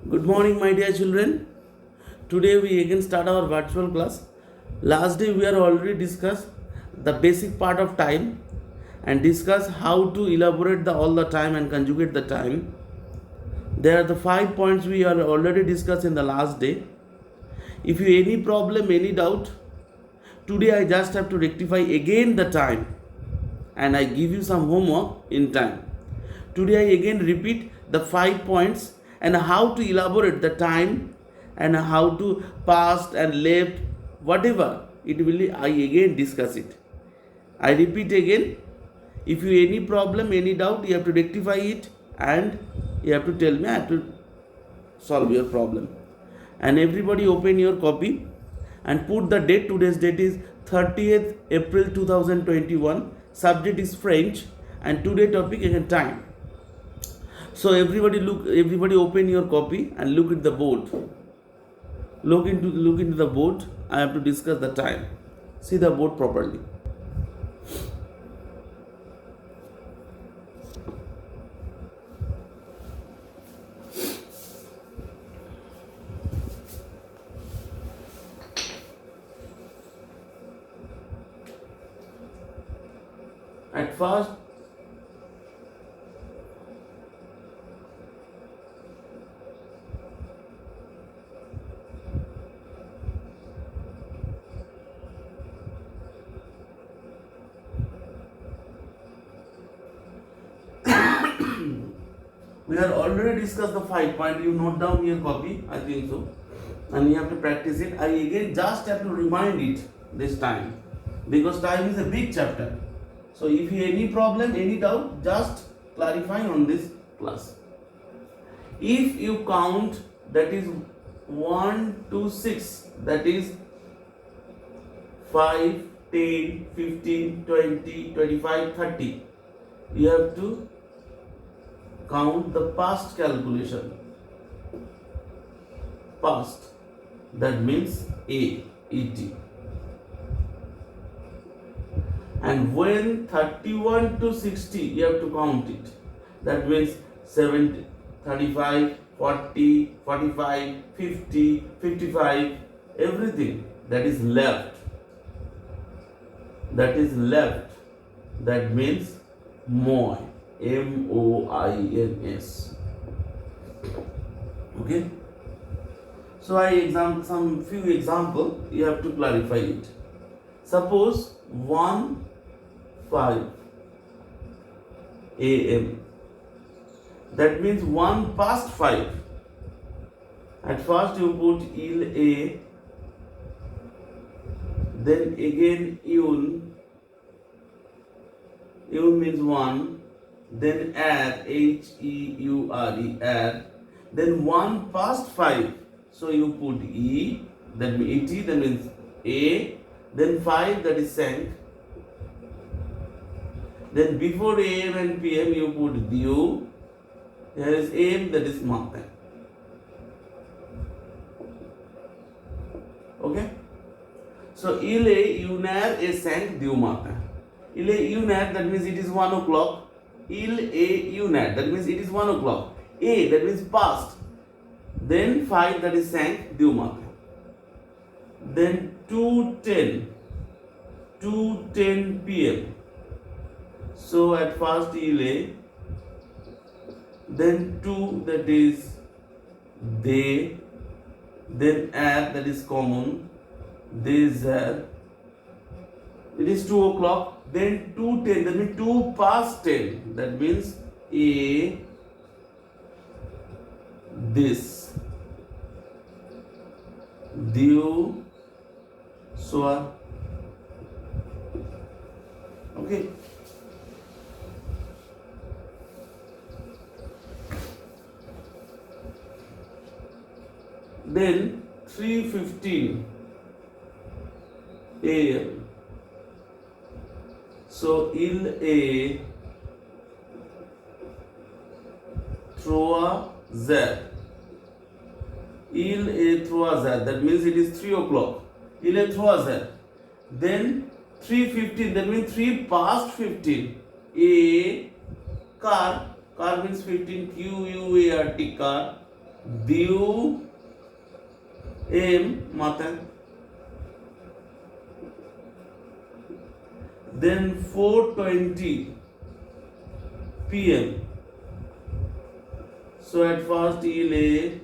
Good morning, my dear children. Today we again start our virtual class. Last day we are already discussed the basic part of time and discuss how to elaborate the all the time and conjugate the time. There are the 5 points we are already discussed in the last day. If you any problem, any doubt, today I just have to rectify again the time and I give you some homework in time. Today I again repeat the 5 points and how to elaborate the time and how to past and left, whatever it will, I again discuss it. I repeat again, if you any problem, any doubt, you have to rectify it and you have to tell me, I have to solve your problem. And everybody open your copy and put the date. Today's date is 30th April 2021. Subject is French and today topic again time. So everybody open your copy and look at the board. Look into the board. I have to discuss the time. See the board properly. At first, we have already discussed the 5 point. You note down your copy, I think so, and you have to practice it. I again just have to remind it this time because time is a big chapter. So if you any problem, any doubt, just clarify on this class. If you count, that is 1 to 6, that is 5, 10, 15, 20, 25, 30. You have to count the past calculation. Past, that means AET. And when 31 to 60, you have to count it. That means 70, 35, 40, 45, 50, 55, everything that is left. That is left. That means moin. MOINS. Okay. So I some few example. You have to clarify it. Suppose 1:05 a.m. That means 1 past 5. At first you put il a, then again yun. Yun means 1. Then add HEURE, add. Then 1 past 5. So you put E, that means ET, that means A. Then 5, that is sank. Then before AM and PM you put DU. Here is AM, that is matin. Okay? So il est unaire et 5 du matin. Il est unaire, that means it is 1 o'clock. Il est unaire, that means it is 1 o'clock. A, that means past. Then 5, that is 5 du matin. Then 2:10 p.m. So at first il est, then 2, that is they, then add, that is common, this it is 2 o'clock. Then 2:10, that means 2 past 10, that means A, this, due, soir. Okay. Then 3:15 a.m. So il est 3h. Il est 3h. That means it is 3 o'clock. Il est 3h. Then 3:15. That means 3 past 15. A car. Car means 15. QUART car. due am Mata then 4:20 p.m. So at first il a,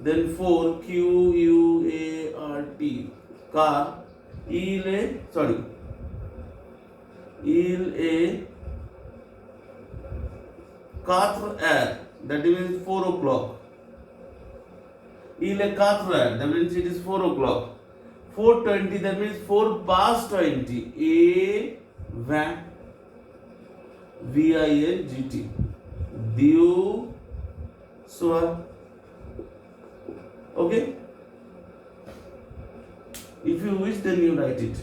then 4 q u a r t car, il a sorry il a 4 heures, that means 4 o'clock. Il est 4 heures, that means it is 4 o'clock. 4:20, that means 4 past 20. A vingt VINGT due soir. Okay, if you wish then you write it.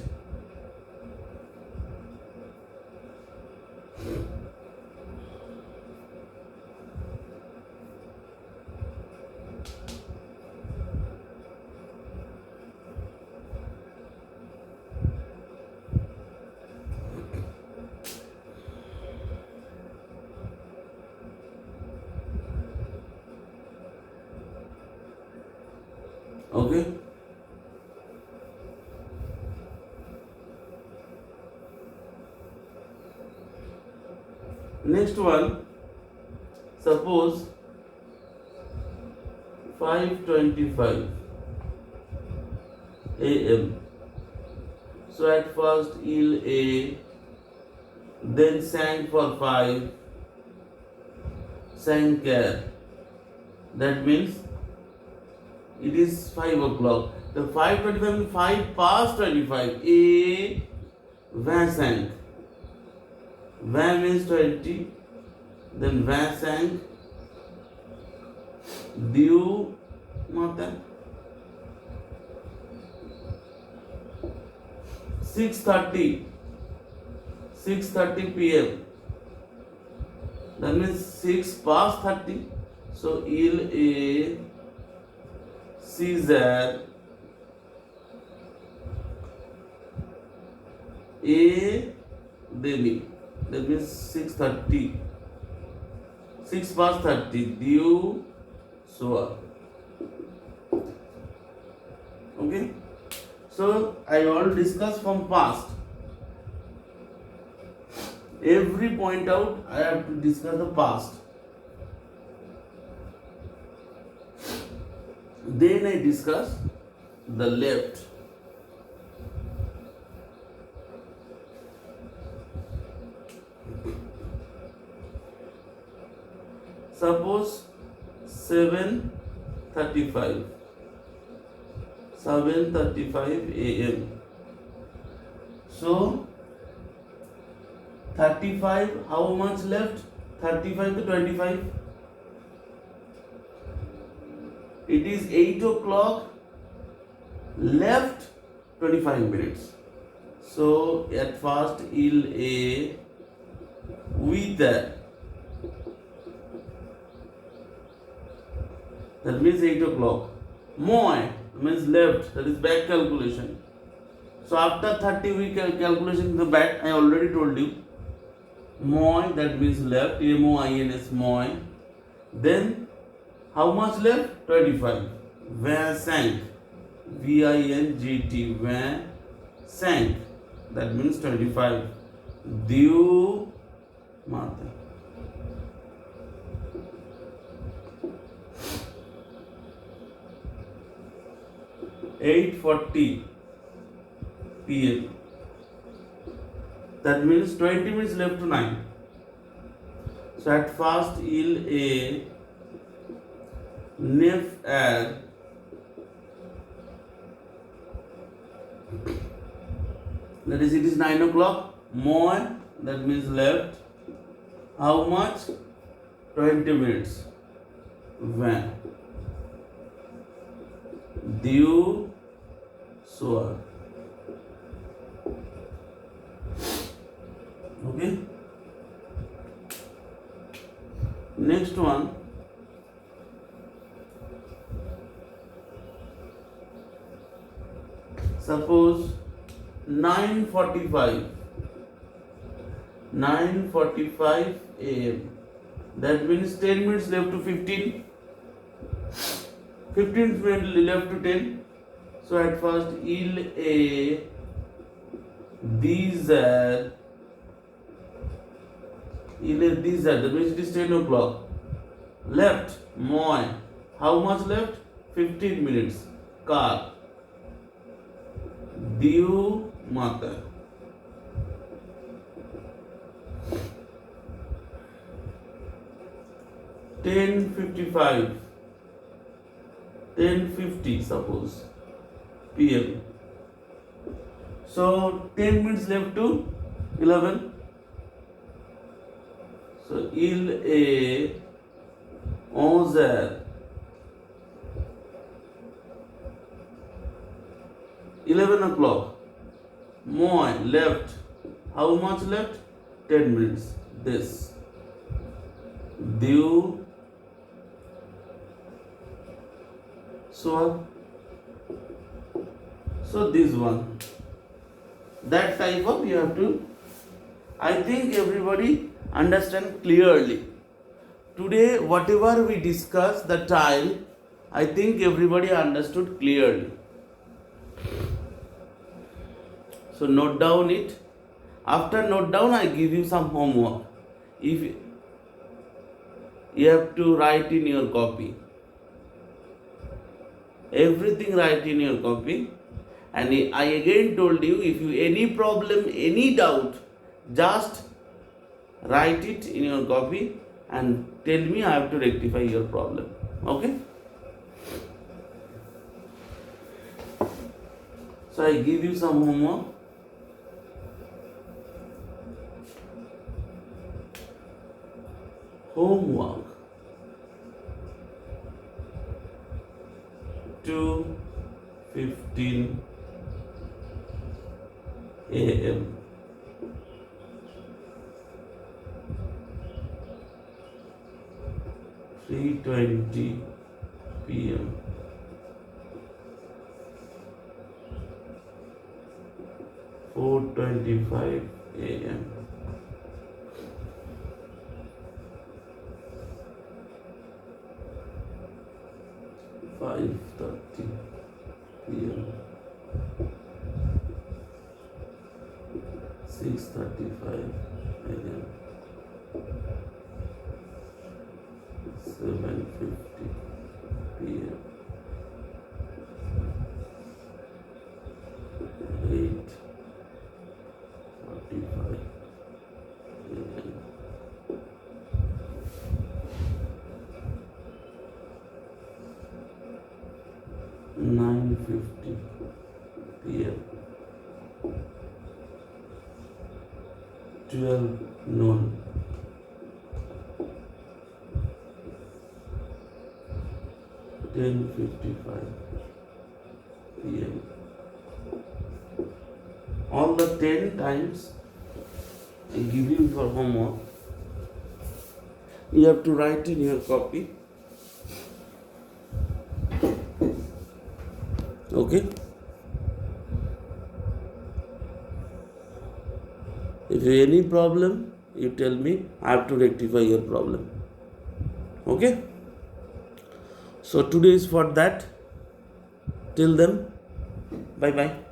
Okay, next one, suppose 5:25 am. So at first il a, then sang for 5, sang care, that means it is 5 o'clock. The 5:25 means 5 past 25. A vingt cinq. Vingt means 20. Then vingt cinq. Due mata 6:30. 6:30 p.m. That means 6 past 30. So il a Caesar a demi, that means 6:30, 6 past 30 due soir. Okay, so I all discuss from past. Every point out I have to discuss the past. Then I discuss the left. Suppose 7:35 am. So 35, how much left? 35 to 25. It is 8 o'clock, left 25 minutes. So at first il a with that. That means 8 o'clock. Moi means left, that is back calculation. So after 30 we calculation the back, I already told you. Moi, that means left, MOINS moi. Then how much left? 25. Vingt cinq. VINGT. Vingt cinq. That means 25. Due mata 8:40 p.m. That means 20 minutes left to 9. So at first il a nef air, that is it is 9 o'clock. More, that means left. How much? 20 minutes. When due soir. Okay, next one, suppose 9:45 am. That means 10 minutes left to 15. 15 minutes left to 10. So at first, il a these are that means it is 10 o'clock. Left, moi. How much left? 15 minutes. Car. Diu Mata. $10:55. 10:50 suppose. PM. So 10 minutes left to 11. So il est 11h. 11 o'clock. Moi left. How much left? 10 minutes. This. Due. So this one. That type of you have to. I think everybody understand clearly. Today, whatever we discuss, the time, I think everybody understood clearly. So note down it. After note down, I give you some homework. If you have to write in your copy. Everything write in your copy. And I again told you, if you any problem, any doubt, just write it in your copy and tell me I have to rectify your problem. Okay? So I give you some homework. Homework. 2:15 a.m. 3:20 p.m. 4:25 a.m. 5:30 p.m. 6:35 a.m. 7:50 p.m. 8:45 a.m. 9:50 p.m. 12 noon. 10:55 p.m. All the 10 times I give you for homework. You have to write in your copy. Okay? If you have any problem, you tell me. I have to rectify your problem. Okay? So today is for that. Till then, bye bye.